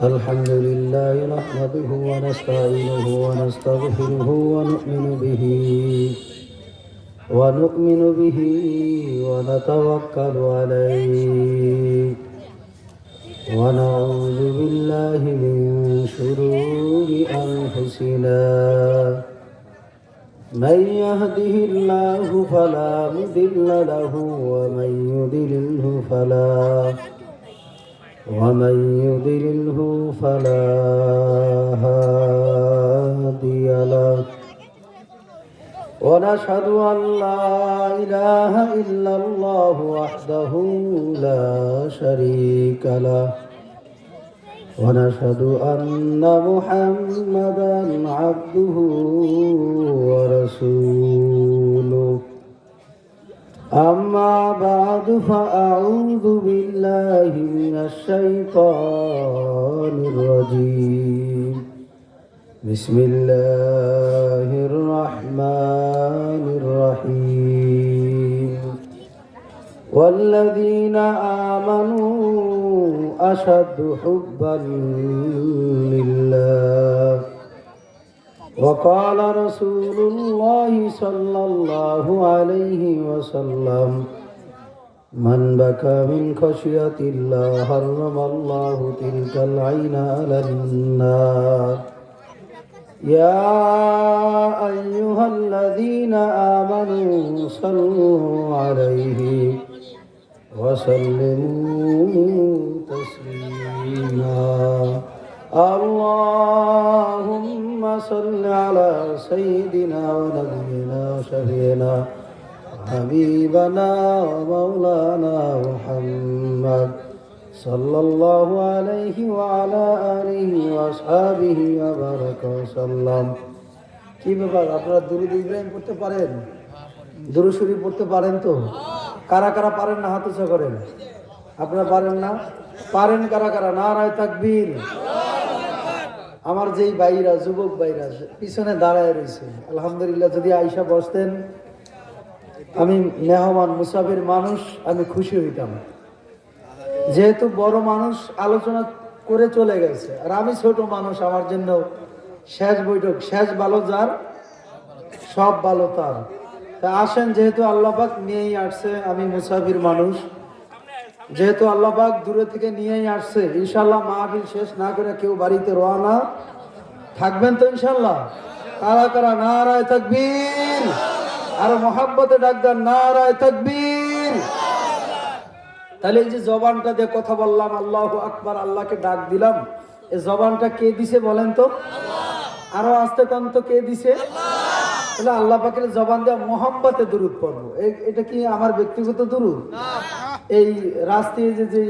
الحمد لله نحمده ونستعينه ونستغفره ونؤمن به ونتوكل عليه ونعوذ بالله من شرور أنفسنا من يهده الله فلا مضل له ومن يضلله فلا هادي له ونشهد أن لا إله إلا الله وحده لا شريك له ونشهد أن محمدا عبده ورسوله أما بعد فأعوذ بالله من الشيطان الرجيم بسم الله الرحمن الرحيم والذين آمنوا أشد حبا لله وقال رسول الله صلى الله عليه وسلم من بكى من خشية الله حرم الله تلك العين على النار يا أيها الذين آمنوا صلوا عليه وسلموا تسليما اللهم صل على سيدنا ونبينا وشفينا حبيبنا ومولانا محمد صلى الله عليه وعلى آله وأصحابه وبارك وسلم। কি ব্যাপার, আপনারা দুরূদ ইব্রাহিম পড়তে পারেন? দুরূদ শরীফ পড়তে পারেন তো? কারা কারা পারেন না হাত উঁচু করেন। আপনারা পারেন না? পারেন কারা কারা? নারায়ে তাকবীর। আমার যেই ভাইরা, যুবক ভাইরা পিছনে দাঁড়ায় রয়েছে, আলহামদুলিল্লাহ, যদি আয়সা বসতেন, আমি মেহমান মুসাফির মানুষ, আমি খুশি হইতাম। যেহেতু বড় মানুষ আলোচনা করে চলে গেছে, আর আমি ছোট মানুষ, আমার জন্য শেষ বৈঠক, শেষ ভালো যার সব ভালো তার। তা আসেন, যেহেতু আল্লাহ পাক নিয়েই আসছে, আমি মুসাফির মানুষ, যেহেতু আল্লাহ পাক দূরে থেকে নিয়েই আসছে, ইনশাল্লাহ মাহফিল শেষ না করে কেউ বাড়িতে রওনা থাকবেন তো ইনশাল্লাহ? কারা কারা নারায়ে তাকবীর? আর মহাব্বতে ডাক দেন নারায়ে তাকবীর। তাহলে এই যে জবানটা দিয়ে কথা বললাম, আল্লাহু আকবার, আল্লাহকে ডাক দিলাম, এই জবানটা কে দিছে বলেন তো? আরো আস্তে কম তো, কে দিছে? তাহলে আল্লাহ পাকের জবান দেওয়া মহাব্বতে দুরূদ পড়বো। এটা কি আমার ব্যক্তিগত দুরূদ? এই রাস্তায় যে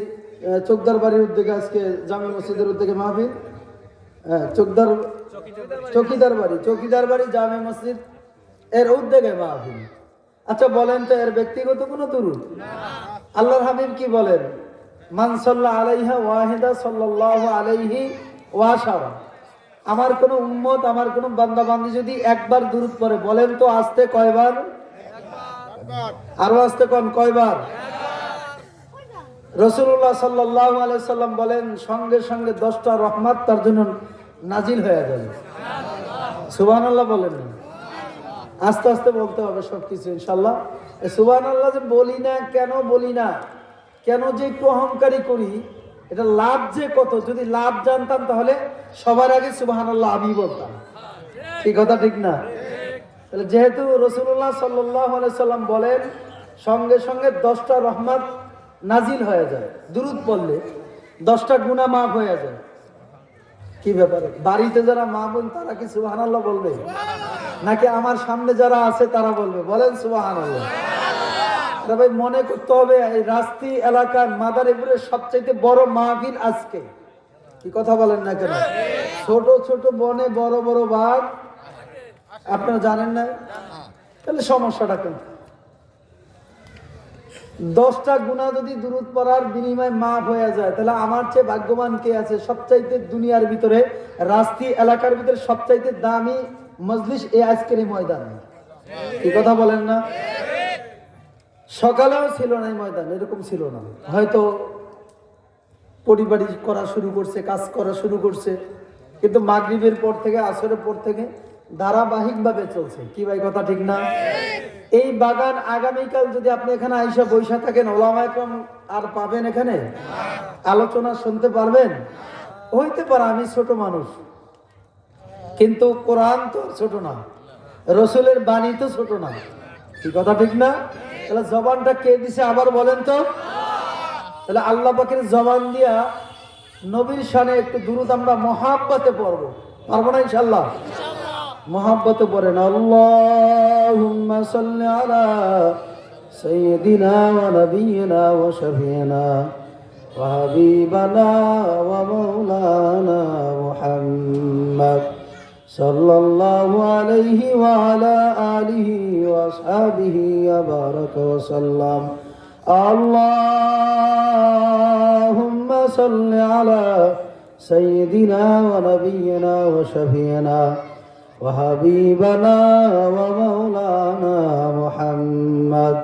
চোকদার বাড়ির উদ্যোগে আজকে জামে মসজিদের উদ্যোগে মাহফিল, চকিদার বাড়ি জামে মসজিদ এর উদ্যোগে মাহফিল। আচ্ছা বলেন তো, এর ব্যক্তিগত কোনো দুরূদ? আল্লাহর হাবিব কি বলেন? মান সাল্লা আলাইহা ওয়াহিদা সাল্লাল্লাহু আলাইহি ওয়াসাল্লাম। আমার কোন উম্মত, আমার কোন বান্দা বান্দি যদি একবার দুরূদ পড়ে, বলেন তো আস্তে কয়বার? আরো আস্তে কোন কয়বার? রাসূলুল্লাহ সাল্লাল্লাহু আলাইহি সাল্লাম বলেন, সঙ্গে সঙ্গে 10টা রহমত তার জন্য নাজিল হয়ে যাবে। সুবহানাল্লাহ বলেন। আস্তে আস্তে বলতে হবে সবকিছু ইনশাআল্লাহ। সুবহানাল্লাহ যে বলি না, কেন বলি না, কেন যে একটু অহংকারী করি, এটা লাভ যে কত, যদি লাভ জানতাম তাহলে সবার আগে সুবহানাল্লাহ আমি বলতাম। এই কথা ঠিক না? তাহলে যেহেতু রাসূলুল্লাহ সাল্লাল্লাহু আলাইহি সাল্লাম বলেন, সঙ্গে সঙ্গে 10টা রহমত নাজিল হয়ে যায়, দুরূদ পড়লে 10টা গুনাহ মাফ হয়ে যায়। কি ব্যাপারে? বাড়িতে যারা মা বোন তারা কি সুবহানাল্লাহ বলবে, নাকি আমার সামনে যারা আছে তারা বলবে? বলেন সুবহানাল্লাহ। ভাই মনে করতে হবে, এই রাস্তি এলাকার মাদারীপুরের সবচেয়ে বড় মাহফিল আজকে। কি কথা বলেন না কেন? ছোট ছোট বনে বড় বড় বাঘ, আপনারা জানেন না? তাহলে সমস্যাটা কেন? 10টা গুনাহ যদি দুরূদ পড়ার বিনিময়ে মাফ হয়ে যায়, তাহলে আমার চেয়ে ভাগ্যবান কে আছে? সবচাইতে দুনিয়ার ভিতরে, রাস্তি এলাকার ভিতরে সবচাইতে দামি মজলিস এই আজকের ময়দান। কি কথা বলেন না? সকালেও ছিল না এই ময়দান, এরকম ছিল না। হয়তো পরিবারি করা শুরু করছে, কাজ করা শুরু করছে, কিন্তু মাগরিবের পর থেকে আসরের পর থেকে ধারাবাহিকভাবে চলছে। কি ভাই কথা ঠিক না? এই বাগান আগামীকাল যদি আপনি এখানে আইসা বৈশা থাকেন, ওলামা একরাম আর পাবেন এখানে? আলোচনা শুনতে পারবেন? হইতে পারে আমি ছোট মানুষ, কিন্তু কোরআন তো ছোট না, রসুলের বাণী তো ছোট না। কি কথা ঠিক না? তাহলে জবানটা কে দিছে আবার বলেন তো? তাহলে আল্লাহ পাকের জবান দিয়া নবীর শানে একটু দুরূদ আমরা মহাব্বতে পড়বো, পারবো না ইনশাআল্লাহ? মহাব্বতে পড়েন, আল্লাহুম্মা সাল্লি আলা সাইয়্যিদিনা ওয়া নাবিয়িনা ওয়া শাফিঈনা ওয়া হাবিবানা ওয়া মাওলানা মুহাম্মদ সাল্লাল্লাহু আলাইহি ওয়া আলা আলিহি ওয়া আসহাবিহি ওয়া বারাকা ওয়া সাল্লাম। আল্লাহুম্মা সাল্লি আলা সাইয়্যিদিনা ওয়া নাবিয়িনা ওয়া শাফিঈনা ওয়া হাবিবানা ওয়া মাওলানা মুহাম্মদ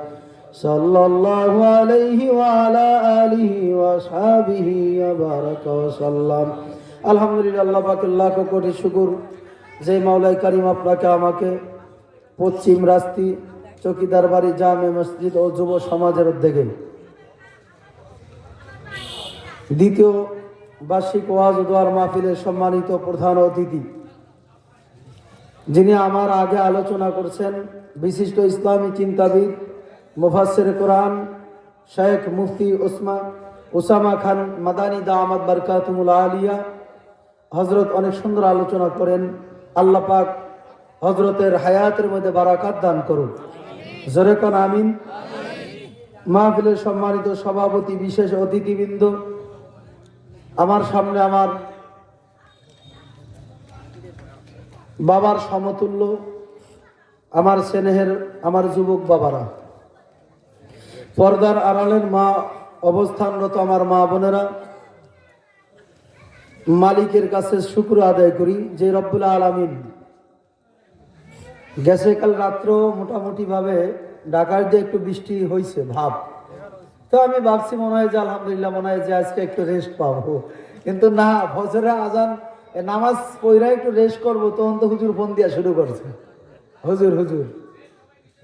সাল্লাল্লাহু আলাইহি ওয়া আলা আলিহি ওয়া আসহাবিহি ওয়া বারাকা ওয়া সাল্লাম। আলহামদুলিল্লাহ, আল্লাহ পাকের লাখ কোটি শুকর যে মাওলাই কারীম আপনাকে আমাকে পশ্চিম রাস্তি চকিদার বাড়ি জামে মসজিদ ও যুব সমাজের উদ্যোগে দ্বিতীয় বার্ষিক ওয়াজ ও দোয়ার মাহফিলের সম্মানিত প্রধান অতিথি, যিনি আমার আগে আলোচনা করছেন, বিশিষ্ট ইসলামী চিন্তাবিদ মুফাসসির কোরআন শেখ মুফতি উসামা খান মাদানী দামাত বারকাতুহুল আলিয়া হযরত অনেক সুন্দর আলোচনা করেন। আল্লাহ পাক হযরতের হায়াতের মধ্যে বারাকাত দান করুন, জোরে কোন আমিন। মাহফিলের সম্মানিত সভাপতি, বিশেষ অতিথিবৃন্দ, আমার সামনে আমার বাবার সমতুল্য, আমার স্নেহের আমার যুবক বাবারা, পর্দার আড়ালের মা অবস্থানরত আমার মা বোনেরা, মালিকের কাছে শুকর আদায় করি যে রব্বুল আলামিন গেছে কাল রাত্র মোটামুটি ভাবে ঢাকার যে একটু বৃষ্টি হয়েছে ভাব, তো আমি ভাবছি মনে হয় যে আলহামদুলিল্লাহ, মনে হয় যে আজকে একটু রেস্ট পাবো, কিন্তু না, ফজরের আজান নামাজ পড়া একটু রেস্ট করবো, তখন তো হুজুর ফোন দিয়া শুরু করছে, হুজুর হুজুর।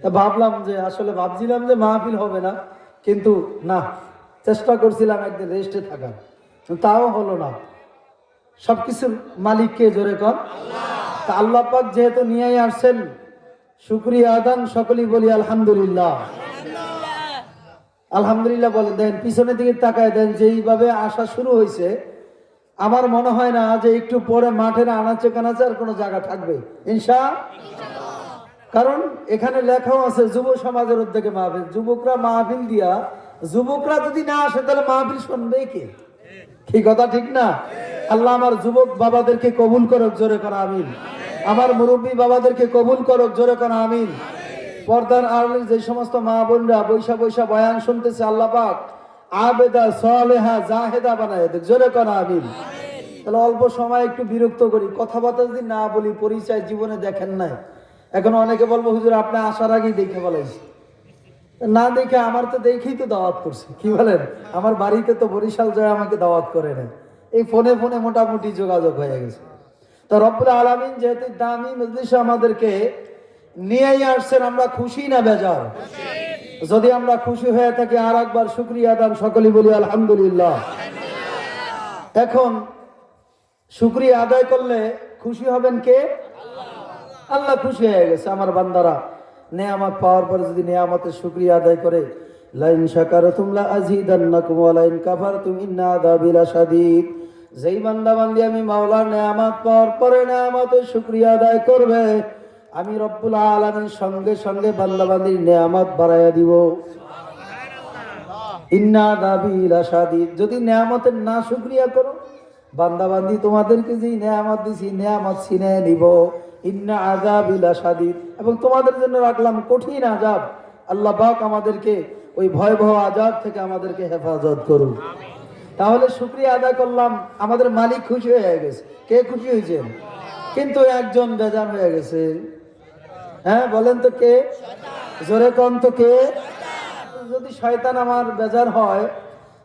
তা ভাবলাম যে আসলে ভাবছিলাম যে মাহফিল হবে না, কিন্তু না, চেষ্টা করছিলাম একদিন রেস্টে থাকার, তাও হলো না। সবকিছুর মালিককে জোরে কর তা আল্লাহ পাক যেহেতু নিয়ে আসছেন, শুকরিয়া আদান সকলেই বলি আলহামদুলিল্লাহ। আলহামদুলিল্লাহ বলেন। দেন পিছনের দিকে তাকায় দেন, যেইভাবে আসা শুরু হয়েছে আমার মনে হয় না যে একটু পরে মাঠের আনাচে কানাচে আর কোনো জায়গা থাকবে কারণ এখানে লেখাও আছে যুব সমাজের উদ্যোগে মাহফিল, যুবকরা মাহফিল দিয়া, যুবকরা যদি না আসে তাহলে মাহফিল শুনবে কে? কি কথা ঠিক না? আল্লাহ আমার যুবক বাবাদেরকে কবুল করুক, জোরে করা আমিন। আমার মুরব্বী বাবাদেরকে কবুল করুক, জোরে করা আমিন। পর্দার আড়ালের যে সমস্ত মা বোনরা বৈশা বৈশা বয়ান শুনতেছে, আল্লাহ পাক আবেদা সালেহা জাহেদা বানায় দেখ, জোরে করা আমিন। তাহলে অল্প সময় একটু বিরক্ত করি, কথাবার্তা যদি না বলি, পরিচয় জীবনে দেখেন নাই, এখন অনেকে বলবো হুজুর আপনি আসার আগেই দেখে বলাইছি, না দেখে আমার তো দেখেই তো দাওয়াত করছে। কি বলেন? আমার বাড়িতে তো বরিশাল যায় আমাকে দাওয়াত করে না, এই ফোনে ফোনে মোটামুটি যোগাযোগ হয়ে গেছে। তো রব্বুল আলামিন যেহেতু দামি মজলিসে আমাদেরকে নিয়েই আসছেন, আমরা খুশি না বেজার? যদি আমরা খুশি হয়ে থাকি আর একবার শুকরিয়া আদান সকলেই বলি আলহামদুলিল্লাহ। এখন শুকরিয়া আদায় করলে খুশি হবেন কে? আল্লাহ খুশি হয়ে গেছে। আমার বান্দারা নেয়ামত পাওয়ার পরে যদি নেয়ামতের শুকরিয়া আদায় করে, লাইন শাকারতুম লা আযীদান্নাকুম ওয়া লাইন কাফারতুম ইন্না আযাবি লাশাদীদ, যেই বান্দা বান্দি আমি মাওলার নেয়ামত পাওয়ার পরে নেয়ামতের শুকরিয়া আদায় করবে, আমি রব্বুল আলামিন সঙ্গে সঙ্গে বান্দা বান্দির নেয়ামত বাড়াইয়া দিব। ইন্না আযাবি লাশাদীদ, যদি নেয়ামতের না শুকরিয়া করো, বান্দা বান্দি তোমাদেরকে যেই নেয়ামত দিছি নেয়ামত ছিনিয়ে নিব। ইন্না আযাবি লাশাদীদ, এবং তোমাদের জন্য রাখলাম কঠিন আযাব। আল্লাহ পাক আমাদেরকে ওই ভয়াবহ আযাব থেকে আমাদেরকে হেফাজত করুন। তাহলে শুকরিয়া আদায় করলাম, আমাদের মালিক খুশি হয়ে গেছে। কে খুশি হয়েছেন? কিন্তু একজন বেজার হয়ে গেছে। হ্যাঁ বলেন তো কে? জোরে কন তো কে? যদি শয়তান আমার বেজার হয়,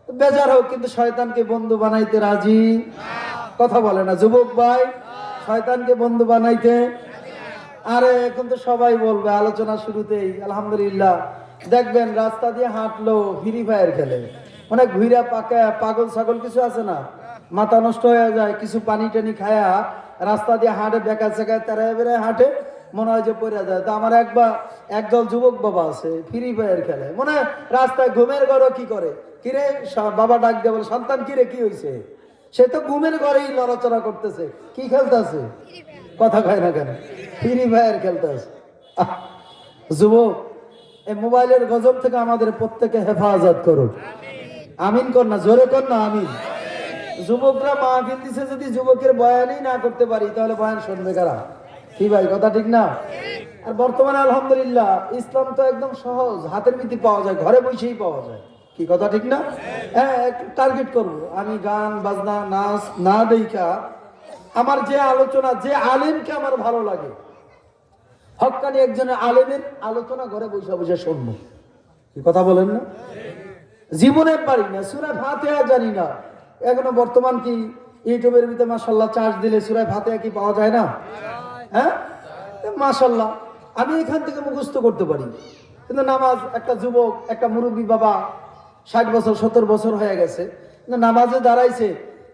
বেজার হোক, কিন্তু শয়তানকে বন্ধু বানাইতে রাজি কথা বলে না। যুবক ভাই, শয়তানকে বন্ধু বানাইতে, আরে এখন তো সবাই বলবে আলোচনা শুরুতেই আলহামদুলিল্লাহ, দেখবেন রাস্তা দিয়ে হাঁটলো ফ্রি ফায়ার খেলে, মানে ঘুরা পাকা পাগল ছাগল কিছু আছে না, মাথা নষ্ট হয়ে যায়, কিছু পানি টানি খায়া রাস্তা দিয়ে হাঁটে, বেকা চেকায় তারা এবারে হাঁটে, মনে হয় যে পড়ে যায়। তো আমার একদল যুবক বাবা আছে ফ্রি ফায়ার খেলে, মনে হয় রাস্তায় ঘুমের ঘরও কি করে, কিরে বাবা ডাক দিয়ে বলে, সন্তান কিরে কি হয়েছে, সে তো ঘুমের ঘরেই লড়াচড়া করতেছে, কি খেলতেছে, কথা কয় না কেন, ফ্রি ফায়ার খেলতেছে। যুবক, এই মোবাইলের গজব থেকে আমাদের প্রত্যেকে হেফাজত করুক, আমিন কর না, জোরে কর না আমিন। যুবকরা মাহফিল দিছে, যদি যুবকের বয়ানই না করতে পারি তাহলে বয়ান শুনবে কারা, কি ভাই কথা ঠিক না? আর বর্তমানে আলহামদুলিল্লাহ ইসলাম তো একদম সহজ, হাতের ভিত্তি পাওয়া যায়, ঘরে বসেই পাওয়া যায়, কি কথা ঠিক না? হ্যাঁ, একটু টার্গেট করবো আমি, গান বাজনা নাচ না দেখা আমার যে আলোচনা, যে আলেমকে আমার ভালো লাগে, হক্কানি একজনের আলেমের আলোচনা ঘরে বসে বসে শুনবো, কি কথা বলেন না? জীবনে পারি না, সূরা ফাতিহা জানি না এখনো, বর্তমান কি ইউটিউবের ভিতরে মাশাআল্লাহ চার্জ দিলে সূরা ফাতিহা কি পাওয়া যায় না? হ্যাঁ মাশাআল্লাহ, আমি এখান থেকে মুখস্থ করতে পারি, কিন্তু নামাজ, একটা যুবক, একটা মুরব্বী বাবা 60 বছর 70 বছর হয়ে গেছে, নামাজে দাঁড়াইছে,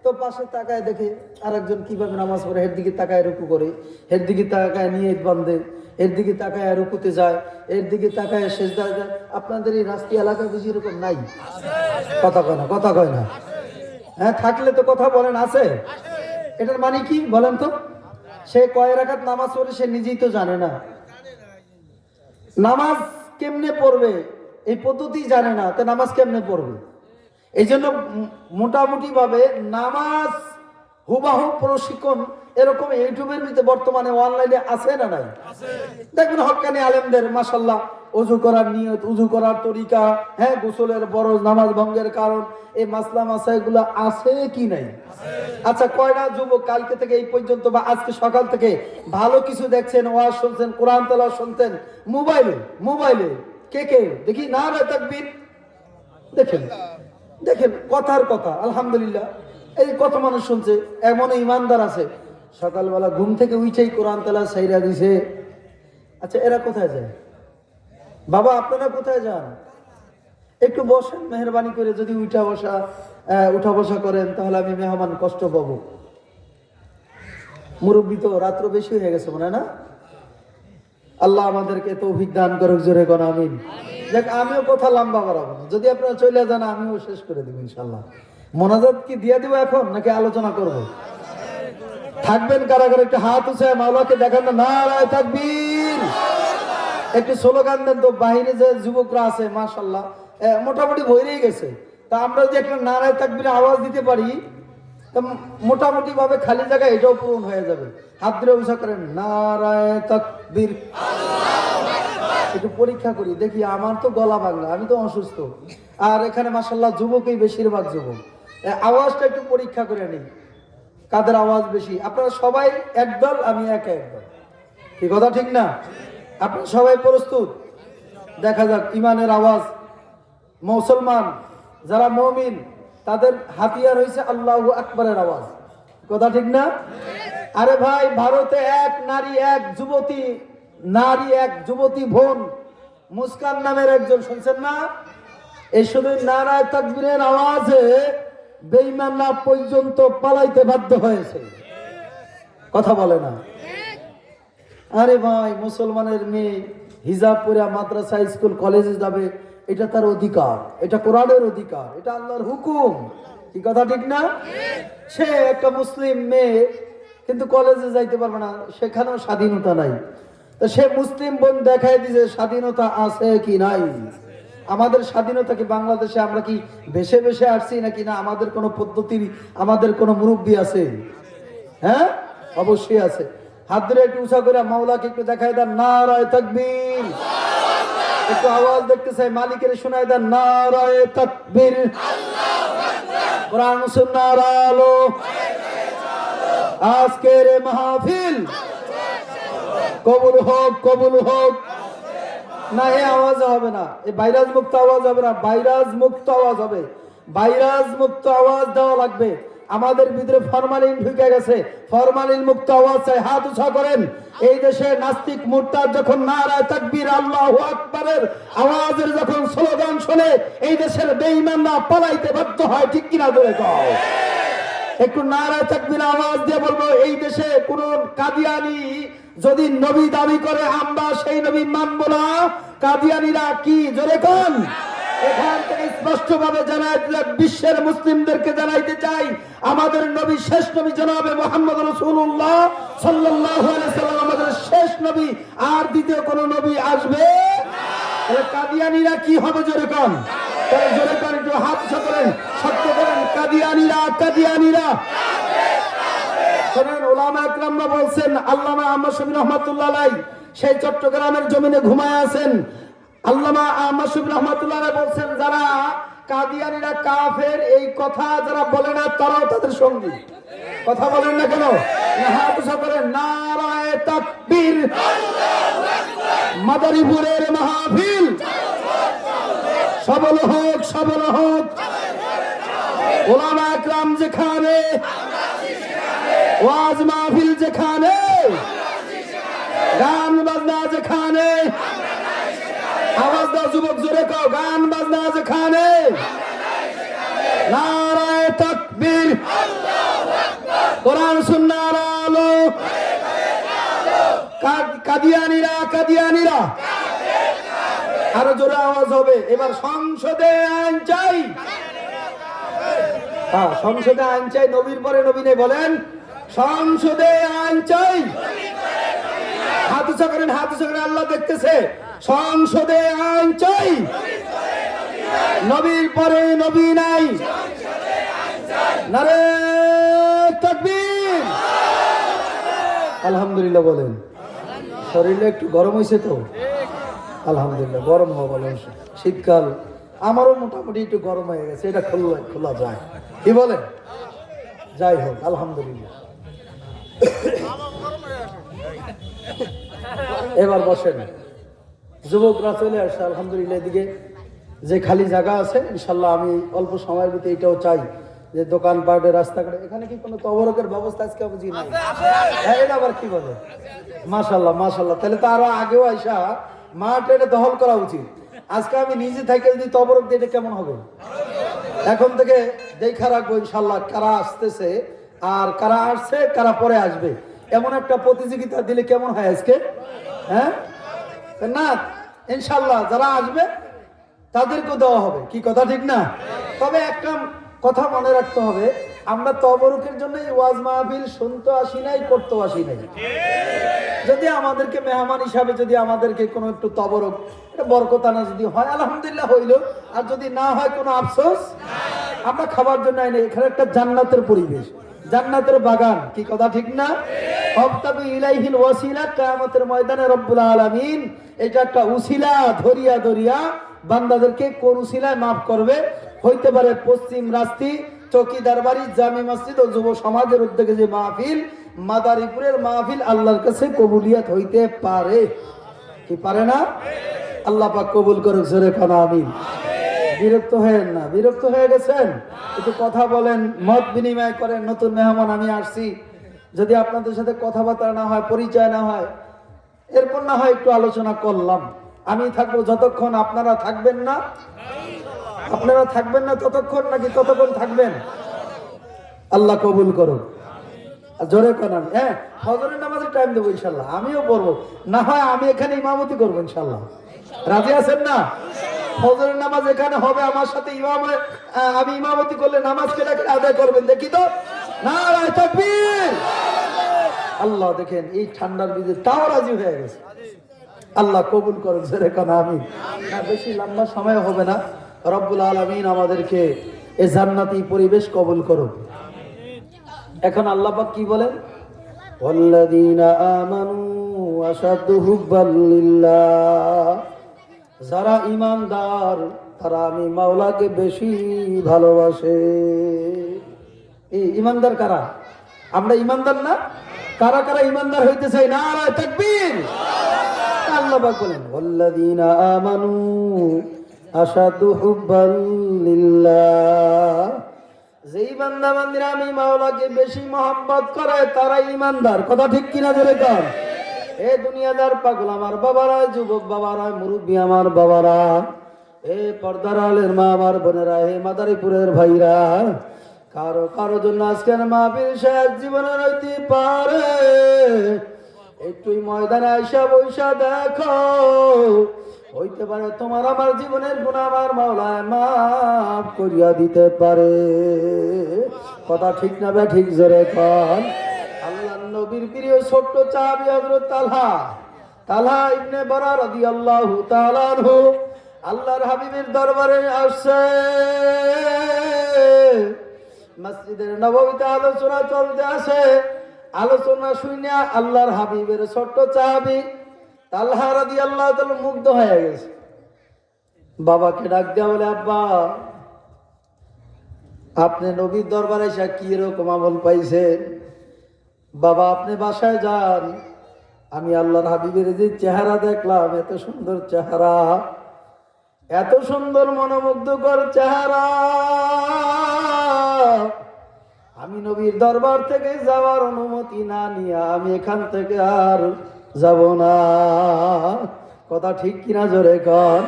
তো পাশে তাকায় দেখে আরেকজন কিভাবে নামাজ পড়ে, এর দিকে তাকায় রুকু করে, এর দিকে তাকায় নিয়ত বাঁধে, এর দিকে তাকায় রুকুতে যায়, এর দিকে তাকায় সেজদায় যায়। আপনাদের এই রাস্তি এলাকায় বুঝি এরকম নাই? কথা কয় না, কথা কয় না। হ্যাঁ, থাকলে তো কথা বলেন, আছে? এটার মানে কি বলেন তো? সে কয় রাকাত নামাজ পড়ে সে নিজেই তো জানে না, নামাজ কেমনে পড়বে এই পদ্ধতি জানে না, তো নামাজ কেমনে পড়বে? এই জন্য মোটামুটি ভাবে নামাজ হুবাহু প্রশিক্ষণ এরকম ইউটিউবের ভিতরে বর্তমানে অনলাইনে আছে না নাই? দেখবেন হক্কানি আলেমদের মাশাআল্লাহ ওযু করার নিয়ত, ওযু করার তরিকা, হ্যাঁ গোসলের ফরজ, নামাজ ভঙ্গের কারণ, এই মাসলা মাসাইলগুলো আছে কি নাই? আচ্ছা, কয়টা যুবক কালকে থেকে এই পর্যন্ত বা আজকে সকাল থেকে ভালো কিছু দেখছেন, ওয়াজ শুনছেন, কোরআন তেলাওয়াত শুনতেন মোবাইলে? মোবাইলে কে কে দেখি না রে তাকবীর, দেখেন দেখেন, কথার কথা আলহামদুলিল্লাহ, এই কত মানুষ শুনছে, এমন ইমানদার আছে সকালবেলা ঘুম থেকে উঠেই কোরআন তেলাওয়াত সাইরা দিছে। আচ্ছা, এরা কোথায় যায়? বাবা আপনারা কোথায় যান? একটু বসেন মেহরবানি করে, যদি উঠা বসা করেন তাহলে আমি মেহমান কষ্ট পাবো। মুরব্বী তো রাত্র বেশি হয়ে গেছে মনে হয় না? আল্লাহ আমাদেরকে তৌফিক দান করুক, জোরে কোন আমিন। দেখ, আমিও কথা লম্বা বাড়াবো না, যদি আপনারা চলে যান আমিও শেষ করে দিব ইনশাল্লাহ। মোনাজাত কি দিয়ে দিব এখন নাকি আলোচনা করব? থাকবেন কারা কারা? একটু হাত উঁচে মাওলাকে দেখান না, নারায়ে তাকবীর। একটু স্লোগান দেন তো, বাহিরে যে যুবকরা আছে মাশাআল্লাহ মোটামুটি ভরেই গেছে, তা আমরা যদি একটা নারায়ে তাকবীর আওয়াজ দিতে পারি, মোটামুটি ভাবে খালি জায়গায় এটাও পূরণ হয়ে যাবে। হাত ধরে উঁচা করেন, নারায়ে তাকবীর। একটু পরীক্ষা করি দেখি, আমার তো গলা বাংলা, আমি তো অসুস্থ, আর এখানে মাশাআল্লাহ যুবকই বেশিরভাগ যুবক, আওয়াজটা একটু পরীক্ষা করে নিই কাদের আওয়াজ বেশি। আপনারা সবাই একদল, আমি একদল, কি কথা ঠিক না? আপনারা সবাই প্রস্তুত? দেখা যাক ইমানের আওয়াজ। মুসলমান যারা মুমিন তাদের হাতিয়ার হয়েছে আল্লাহু আকবারের আওয়াজ, কথা ঠিক না? আরে ভাই, ভারতে এক নারী এক যুবতী বোন মুস্কান নামের একজন, শুনছেন না? এই শুধু নারায়ে তাকবীরের আওয়াজে বেঈমানরা পর্যন্ত পালাইতে বাধ্য হয়েছে, কথা বলে না? আরে ভাই, মুসলমানের মেয়ে হিজাব পরে মাদ্রাসা স্কুল কলেজে যাবে, এটা তার অধিকার, এটা কোরআনের অধিকার, এটা আল্লাহর হুকুম, কি কথা ঠিক না? সে একটা মুসলিম মেয়ে কিন্তু কলেজে যাইতে পারবে না, সেখানেও স্বাধীনতা নাই। তো সে মুসলিম বোন দেখায় দিছে স্বাধীনতা আছে কি নাই। আমাদের স্বাধীনতা কি বাংলাদেশে আমরা কি বেশে বেশে আসছি নাকি না? আমাদের কোনো পদ্ধতি, আমাদের কোনো মুরব্বী আছে? হ্যাঁ, অবশ্যই আছে। হাত ধরে একটু উঁচা করে মাওলাকে একটু দেখায় দেন, নারায়ে তাকবীর। একটু আওয়াজ দেখতে চাই, মালিকের শোনায় দেন, নারায়ে তাকবীর। কোরআন সুন্নাহর আলো, আজকের মাহফিল কবুল হোক, কবুল হোক। না, এই আওয়াজ হবে না, এই ভাইরাস মুক্ত আওয়াজ হবে না, ভাইরাস মুক্ত আওয়াজ হবে। ভাইরাস মুক্ত আওয়াজ দেওয়া লাগবে। আমাদের ভিতরে ফরমালিন ঢুকে গেছে, ফরমালিন মুক্ত আওয়াজ চাই। হাত উঁচা করেন। এই দেশে নাস্তিক মুরতাদ যখন নারায়ে তাকবীর আল্লাহু আকবারের আওয়াজের যখন স্লোগান শোনে, এই দেশের বেঈমানরা পালাইতে বাধ্য হয়। ঠিক কিনা জোরে কও। একটু নারায়ে তাকবীর আওয়াজ দিয়ে বলবো, এই দেশে কোন কাদিয়ানি যদি নবী দাবি করে আমরা সেই নবী মানব না। কাদিয়ানিরা কি, জোরে কোন। এখান থেকে স্পষ্টভাবে বিশ্বের মুসলিমদেরকে জানাইতে চাই, আমাদের নবী শেষ নবী জনাবে মুহাম্মদ রাসূলুল্লাহ সাল্লাল্লাহু আলাইহি সাল্লাম আমাদের শেষ নবী, আর দ্বিতীয় কোন নবী আসবে না। কাদিয়ানিরা কি হবে, জোরে কোন। তাহলে জোরে কোন, একটু হাত উঁচু করেন, সত্য করেন। কাদিয়ানিরা, কাদিয়ানিরা শোনেন, উলামা একরামরা বলছেন, আল্লামা আহমদ শফি রহমাতুল্লাহ আলাইহি সেই চট্টগ্রামের জমিনে ঘুমায় আছেন। আল্লামা আহমদ শফি রহমাতুল্লাহ আলাইহি বলছেন, যারা কাদিয়ানিরা কাফের এই কথা যারা বলে না, তারাও তাদের সঙ্গী। কথা বলেন না কেন? হাত উঁচু করেন। নারায়ে তাকবীর, আল্লাহু আকবার। মাদারীপুরের মাহফিল সফল হোক, সফল হোক। উলামা একরাম যেখানে, ওয়াজ মাহফিল যেখানে, গান বাজনা যেখানে, আওয়াজ দাও যুবক, জোরে কও, গান বাজনা যেখানে, নারায়ে তাকবীর, আল্লাহু আকবার। কোরআন সুন্নাহর আলো, কাদিয়ানিরা, কাদিয়ানিরা, আরো জোরে আওয়াজ হবে। এবার সংসদে আইন চাই। হ্যাঁ, সংসদে আইন চাই। নবীর পরে নবী নেই, বলেন সংসদে আইন চাই। হাত উঁচা করেন, হাত উঁচা করেন, আল্লাহ দেখতেছে। সংসদে আইন চাই, নবীর পরে নবী নাই। নারায়ে তাকবীর। আলহামদুলিল্লাহ বলেন। শরীরে একটু গরম হয়েছে তো, আলহামদুলিল্লাহ। গরম হওয়া বলেন, শীতকাল আমারও মোটামুটি একটু গরম হয়ে গেছে, এটা খোলা যায়, কি বলেন? যাই হোক, আলহামদুলিল্লাহ। এবার বসেন, যুবকরা চলে আসছে আলহামদুলিল্লাহ। এদিকে যে খালি জায়গা আছে, ইনশাল্লাহ আমি অল্প সময়ের ভিতরে এটাও চাই যে দোকানপাটে, রাস্তাঘাটে, এখানে কি কোনো তবরকের ব্যবস্থা আজকে বুঝি নাই? হ্যাঁ, এটা আবার কি বলে? মাশাল্লাহ, মাশাল্লাহ। তাহলে তো আরো আগেও আইসা মাঠ এটা দখল করা উচিত। আজকে আমি নিজে থেকে যদি তবরক দিই, এটা কেমন হবে? এখন থেকে দেখা রাখবো ইনশাল্লাহ, কারা আসতেছে আর কারা আসছে, কারা পরে আসবে, এমন একটা প্রতিযোগিতা দিলে কেমন হয় আজকে? হ্যাঁ না, ইনশাল্লাহ যারা আসবে তাদেরকেও দেওয়া হবে, কি কথা ঠিক না? তবে একটা কথা মনে রাখতে হবে, আমরা তবরকের জন্য ওয়াজ মাহফিল শুনতে আসি নাই, করতে আসি নাই। যদি আমাদেরকে মেহমান হিসাবে যদি আমাদেরকে কোনো একটু তবরক, এটা বরকতানা যদি হয় আলহামদুলিল্লাহ হইল, আর যদি না হয় কোনো আফসোস। আমরা খাবার জন্য আইনি, এখানে একটা জান্নাতের পরিবেশ, জান্নাতের বাগান, কি কথা ঠিক না? ফাবতাগু ইলাইহিল ওয়াসিলা, কিয়ামতের ময়দানে রব্বুল আলামিন এটা একটা উসিলা ধরিয়া ধরিয়া বান্দাদেরকে কোন উসিলায় মাফ করবে। হইতে পারে পশ্চিম রাস্তি, চৌকিদার বাড়ি, জামি মসজিদ ও যুব সমাজের উদ্যোগে যে মাহফিল, মাদারীপুরের মাহফিল আল্লাহর কাছে কবুলিয়াত হইতে পারে, কি পারে না? আল্লাহ পাক কবুল করুক, জোরে কানা আমিন। বিরক্ত হয়েন না, বিরক্ত হয়ে গেছেন, একটু কথা বলেন, মত বিনিময় করেন। নতুন মেহমান আমি আসছি, যদি আপনাদের সাথে কথাবার্তা না হয়, পরিচয় না হয়, এরপর না হয় একটু আলোচনা করলাম। আমি থাকবো যতক্ষণ, আপনারা থাকবেন না, আপনারা থাকবেন না ততক্ষণ, নাকি ততক্ষণ থাকবেন? আল্লাহ কবুল করুন, জোরে কানান। হ্যাঁ, ফজরের নামাজের টাইম দেবো ইনশাল্লাহ, আমিও পড়বো, না হয় আমি এখানে ইমামতি করবো ইনশাল্লাহ। রাজি আছেন না? ফজরের নামাজ এখানে হবে, আমার সাথে আমি ইমামতি করলে নামাজ কেটে আদায় করবেন, দেখি তো। নারায়ে তাকবীর। আল্লাহ দেখেন এই ঠান্ডার ভিতরে তাও রাজি হয়ে গেছে। আল্লাহ কবুল করুন, জোরে কানা আমিন। বেশি লম্বা সময় হবে না, রব্বুল আলামিন আমাদেরকে এই জান্নাতি পরিবেশ কবুল করুন। এখন আল্লাহ পাক কি বলেন? ওয়াল্লাযীনা আমানু আশাদ্দু হুব্বাল লিল্লাহ, যারা ঈমানদার তারা আমি মাওলাকে বেশি ভালোবাসে। এই ঈমানদার কারা? আমরা ঈমানদার না? কারা কারা ঈমানদার হইতে চাই? নারায়ে তাকবীর। আল্লাহ পাক বলেন ওয়াল্লাযীনা আমানু, আশাদু হুব্বান লিল্লাহ। যেই বান্দা বান্দিরা আমি মাওলাকে বেশি মহব্বত করে তারা ঈমানদার। কথা ঠিক কিনা জোরে কর। এ দুনিয়াদার পাগল আমার বাবারা, যুবক বাবারা, মুরব্বী আমার বাবারা, এ পর্দার আলের মা আমার বোনেরা, হে মাদারীপুরের ভাইরা, কারো কারো জন্য আজকের মাহফিল শেষ জীবনের হইতে পারে। একটুই ময়দানে আইসা বইসা দেখো, হইতে পারে তোমার আমার জীবনের গুনাহ আমার মাওলায় মাফ করিয়া দিতে পারে। কথা ঠিক না বে ঠিক জোরে কর। আল্লাহর নবীর প্রিয় ছোট্ট সাহাবী হযরত তালহা ইবনে বারা রাদিয়াল্লাহু তাআলা আনহু আল্লাহর হাবিবের দরবারে আসছে। মসজিদের নববীতে আলোচনা চলতে আছে। আলোচনা শুনিয়া আল্লাহর হাবিবের ছোট্ট সাহাবী তালহা রাদিয়াল্লাহু তাআলা মুগ্ধ হয়ে গেছে। বাবাকে ডাক দিয়া বলে, আব্বা, আপনি নবীর দরবারে এসে কি রকম আমল পাইছেন? বাবা, আপনি বাসায় যান, আমি আল্লাহর হাবিবের যে চেহারা দেখলাম, এত সুন্দর চেহারা, এত সুন্দর মনোমুগ্ধকর চেহারা, আমি নবীর দরবার থেকে যাওয়ার অনুমতি না নিয়ে আমি এখান থেকে আর যাব না। কথা ঠিক কিনা জোরে কর।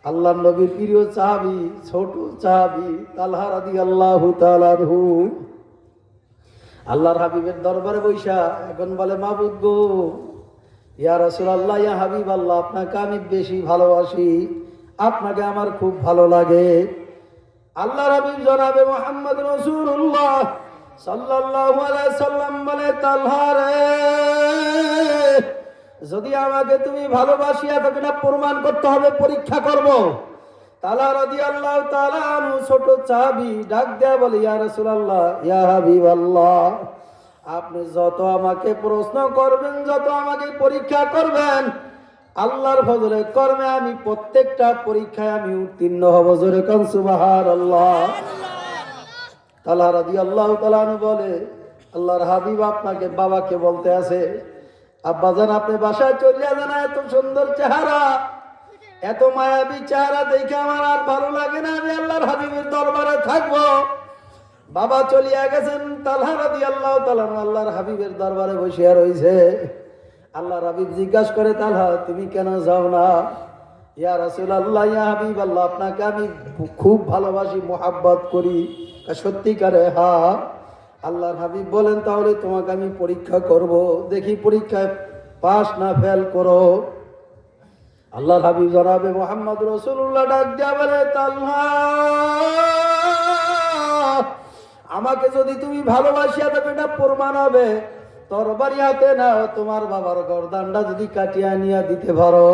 আল্লাহর নবীর প্রিয় সাহাবী, ছোট সাহাবী তালহা রাদিয়াল্লাহু তাআলা আনহু আল্লাহর হাবিবের দরবারে বৈশা এখন বলে, মাবুদ গো, ইয়া রাসূলুল্লাহ, ইয়া হাবিবাল্লাহ, আপনাকে আমি বেশি ভালোবাসি, আপনাকে আমার খুব ভালো লাগে। আল্লাহর হাবিব জনাবে মুহাম্মদ রাসূলুল্লাহ সাল্লাল্লাহু আলাইহি সাল্লাম বলে, তালহা রে, যদি আমাকে তুমি ভালোবাসিয়া তোকে না প্রমাণ করতে হবে, পরীক্ষা করব। তালহা রাদিয়াল্লাহু তাআলা আনহু ছোট সাহাবী ডাক দেয়া বলে, ইয়া রাসূলুল্লাহ, ইয়া হাবিবাল্লাহ, আপনি যত আমাকে প্রশ্ন করবেন, যত আমাকে পরীক্ষা করবেন, আল্লাহর ফজলে কর্মে আমি প্রত্যেকটা পরীক্ষায় আমি উত্তীর্ণ হব। জোরে কোন সুবহানাল্লাহ। তালহা রাদিয়াল্লাহু তাআলা আনহু বলে, আল্লাহর হাবিব আপনাকে বাবাকে বলতে আছে, আব্বাজান, আপনি বাসায় চলিয়া যান, এত সুন্দর চেহারা, এত মায়াবী চেহারা দেখে আমার আর ভালো লাগে না, আমি আল্লাহর হাবিবের দরবারে থাকবো। বাবা চলিয়া গেছেন। তালহা রাদিয়াল্লাহু তাআলা আল্লাহর হাবিবের দরবারে বসিয়া রইছে। আল্লাহর হাবিব জিজ্ঞাসা করে, তালহা, তুমি কেন যাও না? ইয়া রাসূলুল্লাহ, ইয়া হাবিবাল্লাহ, আপনাকে আমি খুব ভালোবাসি, মুহাব্বত করি। সত্যিকারে? হ্যাঁ। আল্লাহর হাবিব বলেন, তাহলে তোমাকে আমি পরীক্ষা করব, দেখি পরীক্ষায় পাস না ফেল করো। আল্লাহর হাবিব জনাবে মুহাম্মদ রাসূলুল্লাহ ডাক দিয়া বলে, তালহা, আমাকে যদি তুমি ভালোবাসিয়া তবে এটা প্রমাণ হবে, তরবারি হাতে নাও, তোমার বাবার গর্দানটা যদি কাটিয়া নিয়ে দিতে পারো,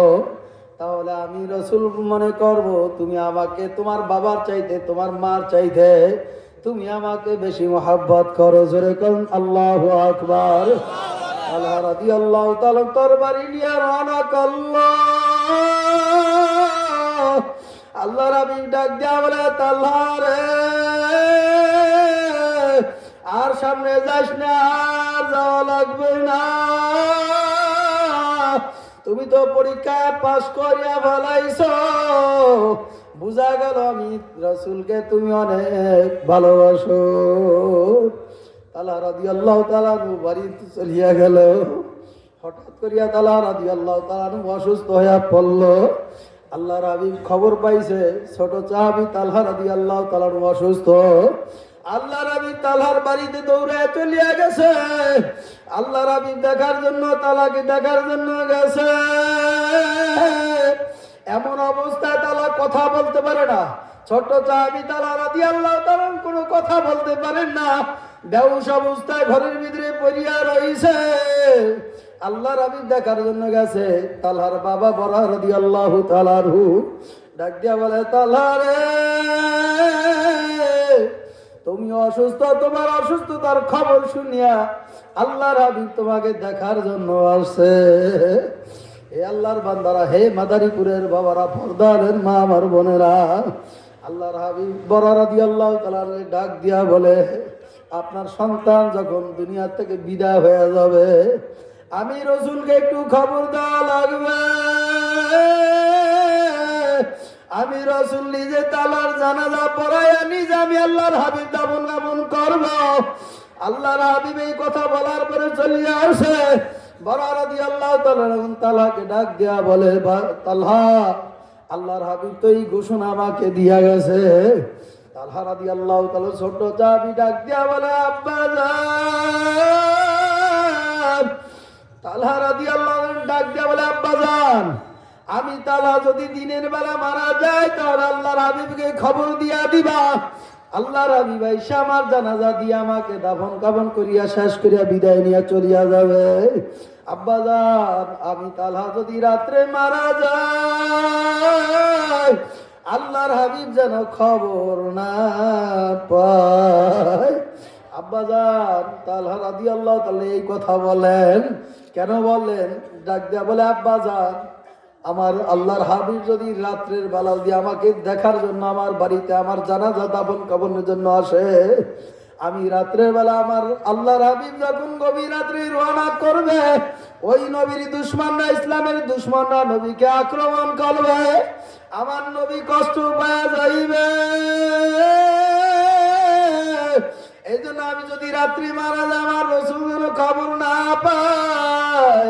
তাহলে আমি রাসূল মনে করব তুমি আমাকে তোমার বাবার চাইতে, তোমার মার চাইতে তুমি আমাকে বেশি মহব্বত করো। জোরে কোন আল্লাহু আকবার। তালহা রাদিয়াল্লাহু তাআলা তরবারি নিয়ে রওনা করলো। আল্লাহর হাবিব ডাক দিয়া বলে, তালহা রে, আর সামনে যাস না, আর যাওয়া লাগবে না, তুমি তো পরীক্ষায় পাস করিয়া ফেলাইছো, বুঝা গেল আমি রাসূলকে তুমি অনেক ভালোবাসো। তালহা রাদিয়াল্লাহু তাআলা বাড়িতে চলিয়া গেল। হঠাৎ করিয়া তালহা রাদিয়াল্লাহু তাআলা অসুস্থ হইয়া পড়ল। আল্লাহর হাবিব খবর পাইছে ছোট সাহাবী তালহা রাদিয়াল্লাহু তাআলা অসুস্থ। আল্লাহর হাবিব তালহার বাড়িতে দৌড়ে চলিয়া গেছে। আল্লাহর হাবিব দেখার জন্য, তালহাকে দেখার জন্য গেছে। এমন অবস্থায় তালহা কথা বলতে পারে না। ছোট সাহাবী তালহা রাদিয়াল্লাহু তাআলা কোনো কথা বলতে পারেন না, বেহুশ অবস্থায় ঘরের ভিতরে পড়িয়া রইছে। আল্লাহর হাবিব দেখার জন্য গেছে। তালহার বাবা বারা রাদিয়াল্লাহু তাআলা আনহু ডাক দিয়া বলে, তালহা রে, তুমি অসুস্থ, তোমার অসুস্থতার খবর শুনিয়া আল্লাহর হাবিব তোমাকে দেখার জন্য আসছে। হে আল্লাহর বান্দারা, হে মাদারীপুরের বাবারা, পর্দারের মা আমার বোনেরা, আল্লাহর হাবিব বারা রাদিয়াল্লাহু তাআলা ডাক দিয়া বলে, আপনার সন্তান যখন দুনিয়া থেকে বিদায় হয়ে যাবে, আমি রাসূলকে একটু খবর দেওয়া লাগবে। আমি রাসূল নিজে তালার জানাজা পড়াইয়া নিজে আমি আল্লাহর হাবিব দাফন কাফন করব। আল্লাহর হাবিব এই কথা বলার পরে চলে আসে। বারা রাদিয়াল্লাহু তাআলা তালাকে ডাক দেয়া বলে, তালহা, আল্লাহর হাবিব তো এই ঘোষণা আমাকে দিয়া গেছে। তালহা রাদিয়াল্লাহু তাআলা ছোট চাবি ডাক দেয়া বলে, আব্বা জান। তালহা রাদিয়াল্লাহু তাআলা ডাক দেয়া বলে, আব্বা জান, আমি তালহা যদি দিনের বেলা মারা যায় তাহলে আল্লাহর হাবিবকে খবর দিয়া দিবা। আল্লাহর হাবিব আইসা আমার জানাজা দিয়ে আমাকে দাফন কাফন করিয়া শেষ করিয়া বিদায় নিয়ে চলিয়া যাবে। আব্বা জান, আমি তালহা যদি রাত্রে মারা যায় আল্লাহর হাবিব যেন খবর না পায়। আব্বা জান, তালহা রাদিয়াল্লাহু তাআলা এই কথা বলেন। কেন বললেন? ডাক দিয়া বলে, আব্বা জান, আমার আল্লাহর হাবিব যদি রাত্রের বেলা দিয়ে আমাকে দেখার জন্য আমার বাড়িতে আমার জানাজা দাফন কাফনের জন্য আসে, আমি রাত্রের বেলা আমার আল্লাহর হাবিব যখন গভীর রাত্রে রওনা করবে, ওই নবীর দুশমনরা, ইসলামের দুশমনরা নবীকে আক্রমণ করবে, আমার নবী কষ্ট পাওয়া যাইবে। এই জন্য আমি যদি রাত্রি মারা যায় আমার রাসূল যেন খবর না পায়।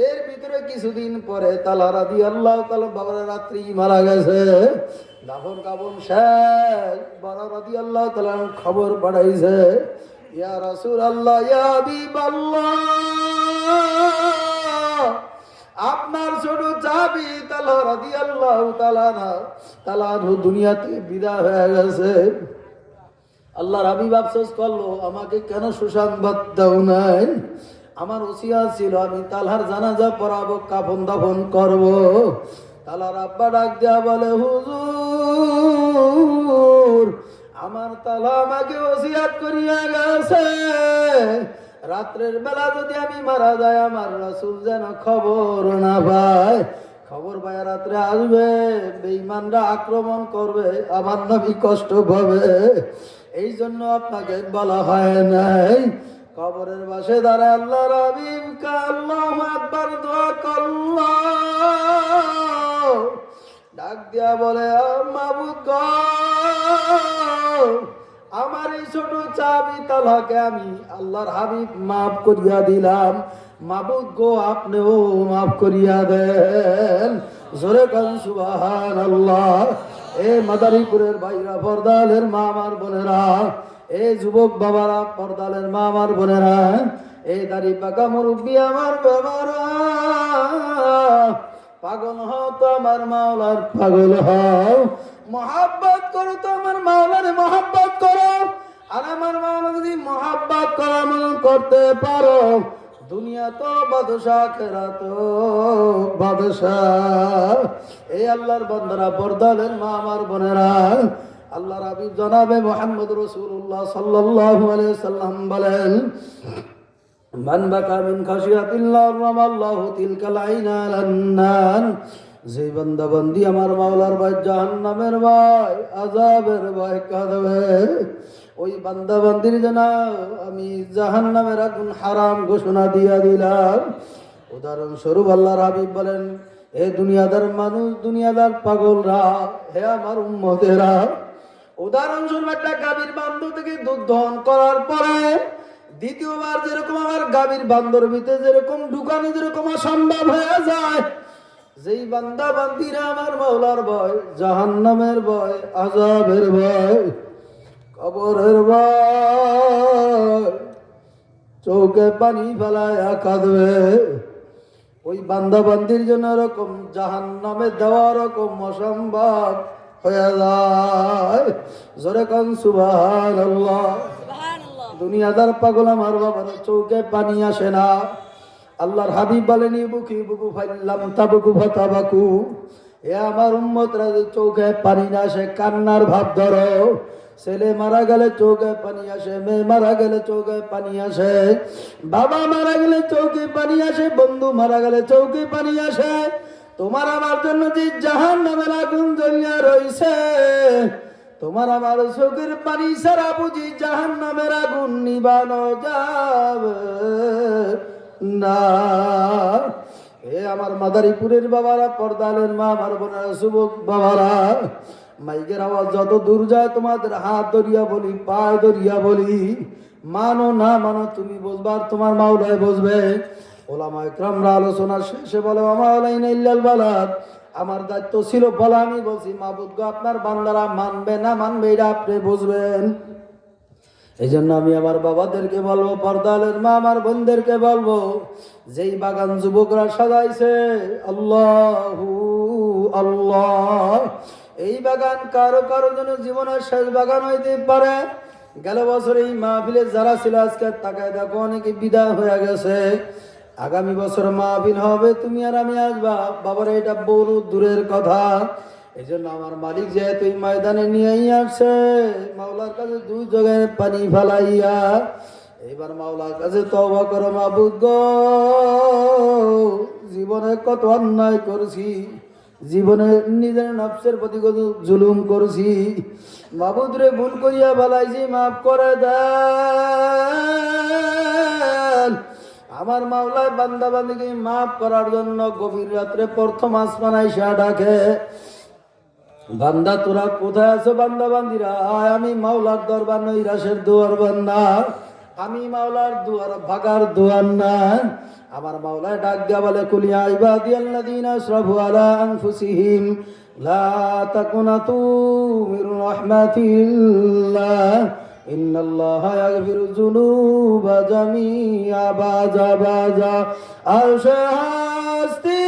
এর ভিতরে কিছুদিন পরে তালহা রাদিয়াল্লাহু তাআলা বাবার রাত্রি মারা গেছে, দাফন কাফন শেষ। বাবা রাদিয়াল্লাহু তাআলা খবর পাঠাইছে, ইয়া রাসূলুল্লাহ, ইয়া হাবিবাল্লাহ, আপনার ছোট চাবি তালহা রাদিয়াল্লাহু তাআলা দুনিয়াতে বিদায় হয়ে গেছে। আল্লাহর হাবিব আফসোস করলো, আমাকে কেন সুসংবাদ দাও নাই? আমার ওসিয়া ছিল আমি তালহার জানাজা পড়াবো, কাফন দাফন করব। তালহার আব্বা ডাক দেয়া বলে, হুজুর, আমার তালহা আমাকে ওসিয়াত করিয়া গেছে, রাত্রের বেলা যদি আমি মারা যাই আমার রাসূল যেন খবর না পায়। খবর পায় রাত্রে আসবে, বেঈমানরা আক্রমণ করবে, আমার নবী কষ্ট পাবে। এই জন্য আপনাকে বলা হয় নাই। কবরের পাশে দাঁড়ায় আল্লাহর হাবিব আল্লাহু আকবার দোয়া করলো, ডাক দিয়া বলে, মাবুদ গো, আমার এই ছোট চাবি তালহাকে আমি আল্লাহর হাবিব মাফ করিয়া দিলাম, মাবুদ গো আপনিও মাফ করিয়া দেন। জোরে কান সুবহানাল্লাহ। এ মাদারীপুরের ভাইরা, পর্দালের মা আমার বোনেরা, এই যুবক বাবারা, পর্দালের মা আমার বোনেরা, এই দাড়ি পাকা মুরব্বী আমার বাবারা, পাগল হও তো আমার মাওলার পাগল হও, মহাব্বত করো তো আমার মাওলার মহাব্বত করো। আর আমার মাওলা যদি মহাব্বত করা মন করতে পারো, দুনিয়া তো বাদশা, আখিরাত তো বাদশা। এই আল্লাহর বান্দারা, পর্দালের মা আমার বোনেরা, আল্লাহর হাবিব জনাবে মুহাম্মদ রাসূলুল্লাহ সাল্লাল্লাহু আলাইহি সাল্লাম বলেন, মান বাকা মিন খাশিয়াতিল্লাহ রামাল্লাহু তিলকাল আইনা আলান নার। যে বান্দা বান্দি আমার মাওলার ভয়, জাহান্নামের ভয়, আযাবের ভয় কাঁদবে, ওই বান্দা বান্দির জন্য আমি জাহান্নামের আগুন হারাম ঘোষণা দিয়া দিলাম। উদাহরণস্বরূপ আল্লাহর হাবিব বলেন, হে দুনিয়াদার মানুষ, দুনিয়াদার পাগলরা, হে আমার উম্মতেরা, উদাহরণস্বরূপ একটা গাভীর বান্ধব থেকে দুধ দহন করার পরে দ্বিতীয়বার যেরকম আমার গাভীর বান্দর ভিতরে যেরকম ঢুকানো যেরকম অসম্ভব হয়ে যায়, যেই বান্দা বান্দিরা আমার মাওলার ভয়, জাহান্নামের ভয়, আযাবের ভয়, কবরের ভয়, চোখে পানি ফেলায়া কাঁদবে, ওই বান্দা বান্দির জন্য এরকম জাহান্নামে দেওয়া রকম অসম্ভব হয়ে যায়। জোরে কান সুবহানাল্লাহ। দুনিয়াদার পাগল আমার বাবার চোখে পানি আসে না। আল্লাহর হাবিব বলেন, বুকি বুকু ফাইল্লাম তাবুকু ফাতাবাকু। এ আমার উম্মতরা, চোখে পানি না আসে কান্নার ভাব ধরো। ছেলে মারা গেলে চোখে পানি আসে, মেয়ে মারা গেলে চোখে পানি আসে, বাবা মারা গেলে চোখে পানি আসে, বন্ধু মারা গেলে চোখে পানি আসে। তোমার আমার জন্য যে জাহান্নামের আগুন জ্বলিয়া রইছে, তোমার আমার চোখের পানি ছাড়া বুঝি জাহান্নামের আগুন নিবানো যাবে না। হে আমার মাদারীপুরের বাবারা, পর্দালের মা, আমার বোনেরা, যুবক বাবারা, মাইকের আওয়াজ যত দূর যায় তোমাদের হাত ধরিয়া বলি, পায়ে ধরিয়া বলি, মানো না মানো তুমি বুঝবার তোমার মাওলায় বুঝবে। ওলামা ইকরামরা আলোচনা শেষে বলে ওমা আলাইনা ইল্লাল বালাগ, আমার দায়িত্ব ছিল বলা, আমি বলছি মাবুদ গো আপনার বান্দারা মানবে না মানবে এটা আপনি বুঝবেন। এই জন্য আমি আমার বাবাদেরকে বলবো, পর্দালের মা আমার বোনদেরকে বলবো, যেই বাগান যুবকরা সাজাইছে, আল্লাহু আল্লাহ, এই বাগান কারো কারো জন্য জীবনের শেষ বাগান হইতে পারে। গেল বছর এই মাহফিলে যারা ছিল আজকে তাকায় দেখো অনেকে বিদায় হয়ে গেছে। আগামী বছর মাহফিল হবে, তুমি আর আমি আসবা, বাবার এটা বড় দূরের কথা। এই জন্য আমার মালিক যেহেতু এই ময়দানে নিয়েই আসছে, মাওলার কাছে দুই জায়গায় পানি ফালাইয়া এইবার মাওলার কাছে তওবা করো, মাবুদ গো জীবনে কত অন্যায় করেছি, জীবনে নিজের নফসের প্রতি কত জুলুম করেছি, মাবুদ রে ভুল করিয়া ফেলাইছি, মাফ করে দেন। আমার মাওলায় বান্দা বান্দিকে মাফ করার জন্য গভীর রাত্রে প্রথম আসমান আইসা ডাকে, বান্দা তোরা কোথায় আছো বান্দা বান্দিরা, আয় আমি মাওলার দরবার নৈরাশের দুয়ার বান্দা, আমি মাওলার দুয়ার ভাগার দুয়ার না। আমার মাওলায় ডাক দিয়া বলে কুলিয়া ইবাদিয়াল্লাযীনা আসরাফু আলা আনফুসিহিম লা তাকুনাতু মির রাহমাতিল্লাহ ইন্নাল্লাহা ইয়াগফিরু যুনুবা জামিআ বাজা বাজা আরশে হাস্তি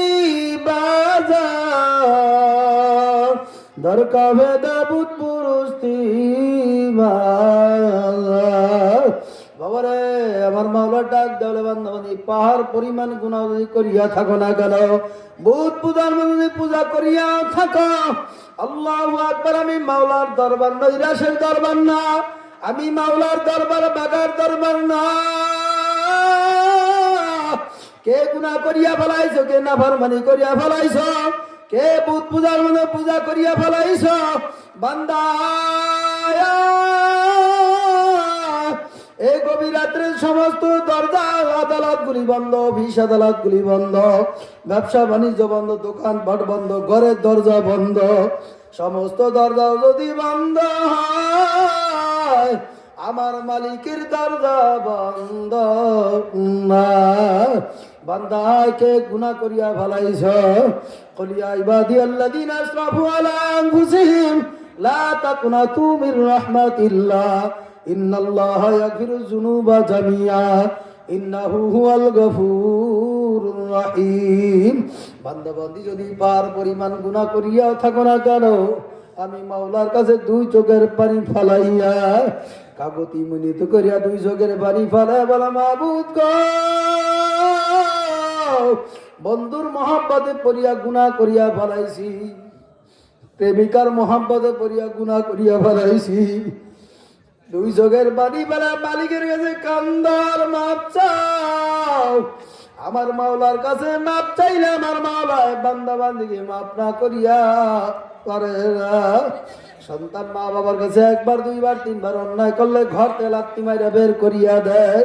বাজা দরকাবে দাবুত পুরুস্তি বাবারে। আমার মাওলা ডাক দেওয়ালে বান্দাবান্দি পাহাড় পরিমাণ গুনাহ যদি করিয়া থাকো না কেন, বুত পূজার মধ্যে পূজা করিয়া থাকো, আল্লাহু আকবার, আমি মাওলার দরবার নৈরাশের দরবার না, আমি মাওলার দরবার বাগার দরবার না। কে গুনাহ করিয়া ফেলাইছো, কে নাফরমানি করিয়া ফেলাইছো, কে বুত পূজার মধ্যে পূজা করিয়া ফেলাইছ, বান্দা এই গভীর রাত্রের সমস্ত দরজা আদালত গুলি বন্ধ, অফিস আদালত গুলি বন্ধ, ব্যবসা বাণিজ্য বন্ধ, দোকান পাট বন্ধ, ঘরের দরজা বন্ধ, সমস্ত দরজা যদি বন্ধ হয়, আমার মালিকের দরজা বন্ধ না। বান্দাকে গুনাহ করিয়া ফেলাইছ, কুলিয়া ইবাদিয়াল্লাযীনা আসরাফু আলা আনফুসিহিম লা তাকুনাতু মির রাহমাতিল্লাহ ইন্নাল্লাহা ইয়াগফিরু যুনুবা জামিআ ইন্নাহু হুয়াল গফুরুর রহিম। বান্দা বান্দি যদি পার পরিমাণ গুনাহ করিয়া থাকো না কেন, আমি মাওলার কাছে দুই চোখের পানি ফালাইয়া কাগতি মুনিত করিয়া দুই চোখের পানি ফালাই বলা, মাবুদ গো বন্ধুর মহব্বতে পড়িয়া গুনাহ করিয়া ফেলাইছি, প্রেমিকার মহব্বতে পড়িয়া গুনাহ করিয়া ফেলাইছি, দুই চোখের পানি ফেলা মালিকের কাছে কান্দার মাপ চাও। আমার মাওলার কাছে মাপ চাইলে আমার মাওলায় বান্দা বান্দিকে মাপ না করিয়া করে না। সন্তান মা বাবার কাছে একবার দুইবার তিনবার অন্যায় করলে ঘর থেকে লাত্তি মাইরা বের করিয়া দেয়।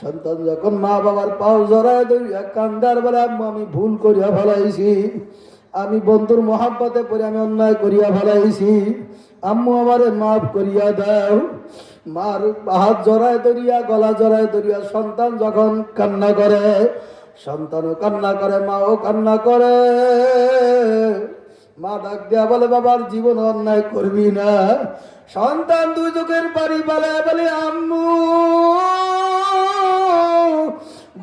সন্তান যখন মা বাবার পাও জড়ায় ধরিয়া কান্দার বেলা, আম্মু আমি ভুল করিয়া ফেলাইছি, আমি বন্ধুর মহাব্বতে পড়ে আমি অন্যায় করিয়া ফেলাইছি, আম্মু আমারে মাফ করিয়া দাও। মার হাত জড়ায় ধরিয়া গলা জড়ায় ধরিয়া সন্তান যখন কান্না করে, সন্তানও কান্না করে, মাও কান্না করে। মা ডাক দিয়া বলে বাবার জীবন অন্যায় করবি না। সন্তান দুই চোখের পানি বলে বলে আম্মু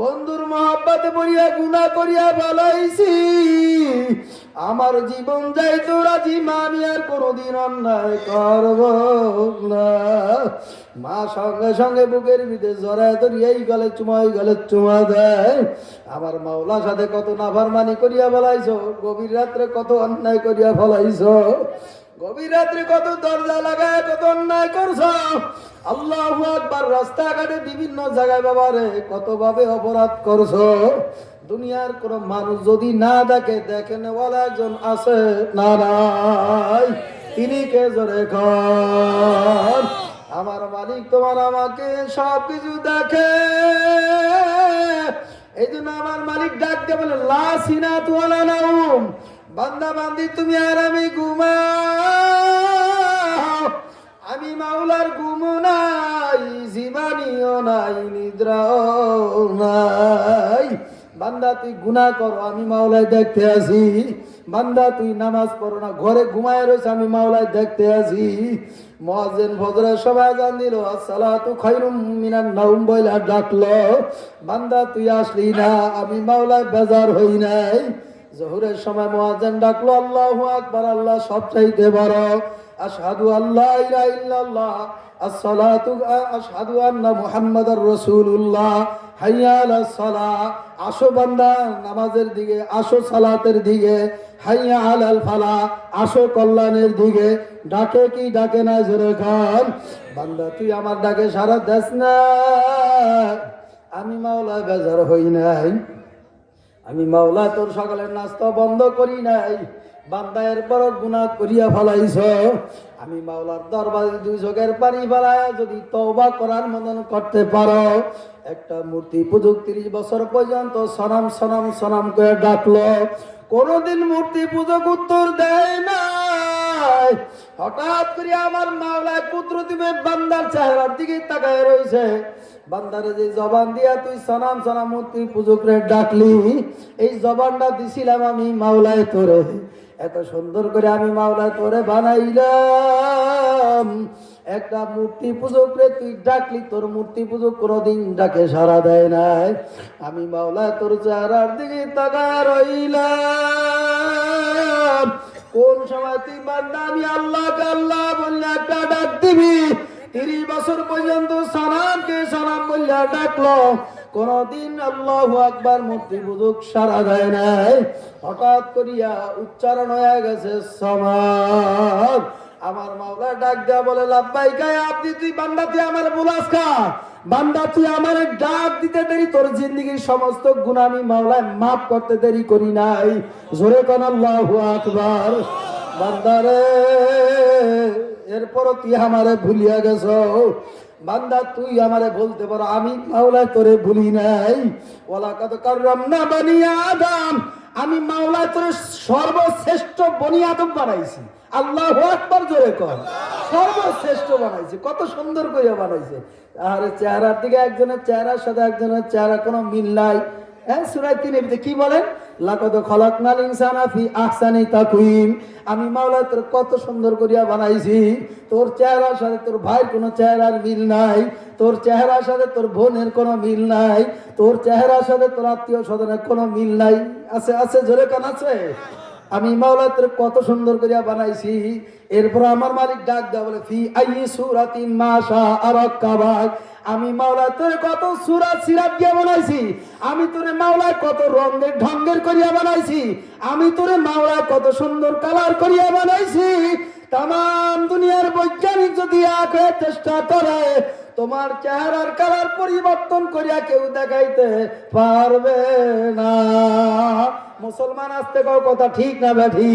বন্ধুর মহাব্বতে পড়িয়া গুনাহ করিয়া ফেলাইছি, আমার জীবন যাইতো রাজি, মা আমি আর কোনোদিন অন্যায় করব না। মা সঙ্গে সঙ্গে বুকের ভিতরে জড়ায় ধরিয়া এই গলে চুমা ওই গলে চুমা দেয়। আমার মাওলার সাথে কত নাফরমানি করিয়া ফেলাইছো, গভীর রাত্রে কত অন্যায় করিয়া ফেলাইছো, গভীর রাত্রে কত দরজা লাগায় কত অন্যায় করছো। আল্লাহু আকবার। রাস্তাঘাটে বিভিন্ন জায়গায় বাবারে কত ভাবে অপরাধ করছো। দুনিয়ার কোন মানুষ যদি না দেখে, দেখেন ওয়ালা একজন আছে না নাই, তিনি কে জোরে কর। আমার মালিক তোমার আমাকে সব কিছু দেখে। এই জন্য আমার মালিক ডাক দিয়ে বলে লা সিনাতু ওয়ালা নাউম, বান্দা বান্দি তুমি আর আমি ঘুমাও, আমি মাওলার ঘুমও নাই, জীবানিও নাই, নিদ্রাও নাই। বান্দা তুই গুনাহ করো, আমি মাওলায় দেখতে আসি। বান্দা তুই নামাজ পড়ো না, ঘরে ঘুমায় রয়েছে, আমি মাওলায় দেখতে আসি। মুয়াজ্জিন ফজরের সময় আযান দিল, আসসালাতু খায়রুম মিনান নাওম বইলা ডাকলো, বান্দা তুই আসলি না, আমি মাওলায় বেজার হই নাই। জোহরের সময় মুয়াজ্জিন ডাকলো, আল্লাহু আকবার, আল্লাহ সবচাইতে বড়, আশহাদু আল্লা ইলাহা ইল্লাল্লাহ, আসসালাতু আশহাদু আন্না মুহাম্মাদার রাসূলুল্লাহ, হাইয়া আলাস সালাহ, আসো বান্দা নামাজের দিকে, আসো সালাতের দিকে, হাইয়া আলাল ফালাহ, আসো কল্যাণের দিকে। ডাকে কি ডাকে না জোরে খান। বান্দা তুই আমার ডাকে সারা দেস না, আমি মাওলা বেজার হই নাই, আমি মাওলা তোর সকালের নাস্তা বন্ধ করি নাই। বান্দা এরপর গুনাহ করিয়া ফেলাইছ, আমি মাওলার দরবারে দুই চোখের পানি ফেলায় যদি তওবা করার মতন করতে পারো, একটা মূর্তি পূজক 30 বছর পর্যন্ত সনাম সনাম সনাম করে ডাকলো, কোনদিন মূর্তি পূজক উত্তর দেয় না। হঠাৎ করে আমার মাওলায় পুত্র দিবে বান্দার চেহারার দিকে তাকায় রয়েছে। বান্দারে যে জবান দিয়া তুই সনাম সনাম মূর্তি পূজক রে ডাকলি, এই জবানটা দিছিলাম আমি মাওলায় তোরে, এত সুন্দর করে আমি মাওলায় তোরে বানাইলাম। একটা মূর্তি পূজক রে তুই ডাকলি, তোর মূর্তি পূজক কোনদিন ডাকে সাড়া দেয় নাই। আমি মাওলায় তোর চেহারার দিকে তাকায় রইলাম। কোন সময় তুই বান্দা আমি আল্লাহকে আল্লাহ বললে একটা ডাক দিবি, 30 বছর পর্যন্ত সালামকে সালাম বললে ডাকলো, কোনদিন আল্লাহু আকবার মূর্তি পূজক সাড়া দেয় নাই। হঠাৎ করিয়া উচ্চারণ হয়ে গেছে সমাদ। আমার মাওলা ডাক দেয়া বলে লাব্বাইকা ইয়া আব্দি, তুই বান্দা তুই আমার বুলাস খা, বান্দা তুই আমার ডাক দিতে দেরি, তোর জিন্দেগীর সমস্ত গুনাহ আমি মাওলা মাফ করতে দেরি করি নাই। জোরে কোন আল্লাহু আকবার। বান্দারে এরপরও তুই আমারে ভুলিয়া গেছ, বান্দা তুই আমারে বলতে পারো আমি মাওলা তোরে ভুলি নাই। ওয়ালাকাদ কাররামনা বানি আদম, আমি মাওলা তোরে সর্বশ্রেষ্ঠ বনি আদম বানাইছি। আল্লাহু আকবার জোরে কর। সর্বশ্রেষ্ঠ বানাইছে, কত সুন্দর করে বানাইছে। আর চেহারার দিকে একজনের চেহারার সাথে একজনের চেহারা কোনো মিল নাই। হ্যাঁ, সূরা 3 কি বলেন? লাকাদ খালাকনাল ইনসানা ফি আহসানি তাকওয়িম, আমি মাওলা তোর কত সুন্দর করিয়া বানাইছি। তোর চেহারার সাথে তোর ভাইয়ের কোনো চেহারার মিল নাই, তোর চেহারার সাথে তোর বোনের কোনো মিল নাই, তোর চেহারার সাথে তোর আত্মীয় স্বজনের কোনো মিল নাই। আছে আছে, জোরে কান আছে। আমি মাওলা তোর কত সুন্দর করিয়া বানাইছি। এরপর আমার মালিক ডাক দেয়া বলে ফি আইয়ি সূরাতিন মা শাআ রাক্কাবাক, আমি মাওলা তোর কত সূরা সিরাত দিয়ে বানাইছি, আমি তোরে মাওলা কত রঙের ঢঙ্গের করিয়া বানাইছি, আমি তোরে মাওলা কত সুন্দর কালার করিয়া বানাইছি। তাম দুনিয়ার বৈজ্ঞানিক যদি আগে চেষ্টা করে তোমার চেহারার কালার পরিবর্তন করিয়া কেউ দেখাইতে পারবে না। মুসলমান আসতে কও কথা ঠিক না ব্যাঠি?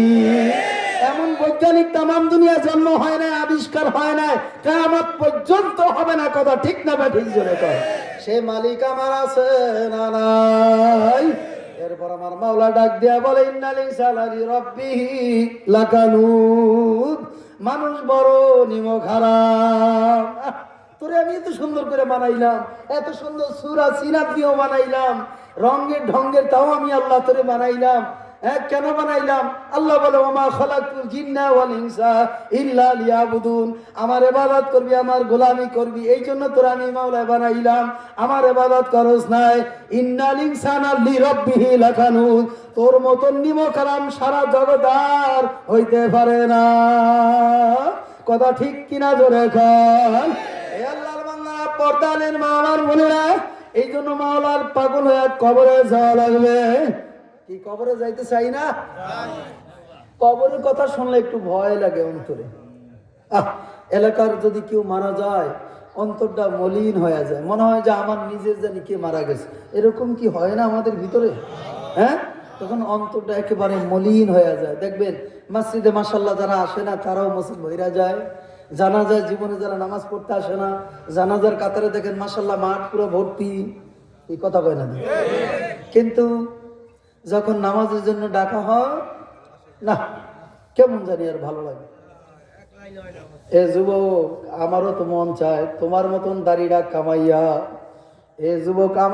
এমন বৈজ্ঞানিক তাম দুনিয়া জন্ম হয় না, আবিষ্কার হয় না, কিয়ামত পর্যন্ত হবে না। কথা ঠিক না ব্যাঠি? জোরে কর। সে মালিক আমার আছে না নাই? এরপর আমার মাওলা ডাক দিয়া বলে ইন্নাল ইনসানা লিরাব্বিহি লাকানুদ, মানুষ বড় নিমক হারাম। তোরে আমি এত সুন্দর করে বানাইলাম, এত সুন্দর সূরা সিরাত দিয়েও বানাইলাম, রঙের ঢঙ্গের তাও আমি আল্লাহ তোরে বানাইলাম। কেন বানাইলাম? আল্লাহ বলে ওমা খালাকতুল জিন্না ওয়াল ইনসা ইল্লা লিয়াবুদুন, আমার ইবাদত করবি, আমার গোলামি করবি, এই জন্য তোর আমি মাওলা বানাইলাম। আমার ইবাদত করস নাই। ইন্নাল ইনসানা লিরাব্বিহি লাকানুদ, তোর মতন নিমকারাম সারা জগৎ আর হইতে পারে না। কথা ঠিক কিনা জোরে কর। এ আল্লাহর বান্দা, পর্দালের মা আমার বোনেরা, এই জন্য মাওলার পাগল হয়ে কবরে যাওয়া লাগবে। কি কবরে যাইতে চাই না? কবরের কথা শুনলে একটু ভয় লাগে অন্তরে। এলাকার যদি কেউ মারা যায় অন্তরটা মলিন হয়ে যায়, মনে হয় যে আমার নিজের জানি কে মারা গেছে। এরকম কি হয় না আমাদের ভিতরে? হ্যাঁ, তখন অন্তরটা একেবারে মলিন হয়ে যায়। দেখবেন মসজিদে মাশাআল্লাহ যারা আসে না তারাও মসজিদ ভইরা যায়। জানাজার জীবনে যারা নামাজ পড়তে আসে না, জানাজার কাতারে দেখেন মাশাআল্লাহ মাঠ পুরো ভর্তি। এই কথা কয় না? কিন্তু যখন নামাজের জন্য ডাকা হয় না, কেমন জানি আর ভালো লাগে। এ যুবক, আমারও তো মন চায় তোমার মতন দাড়িটা কামাইয়া, এ যুবক আমার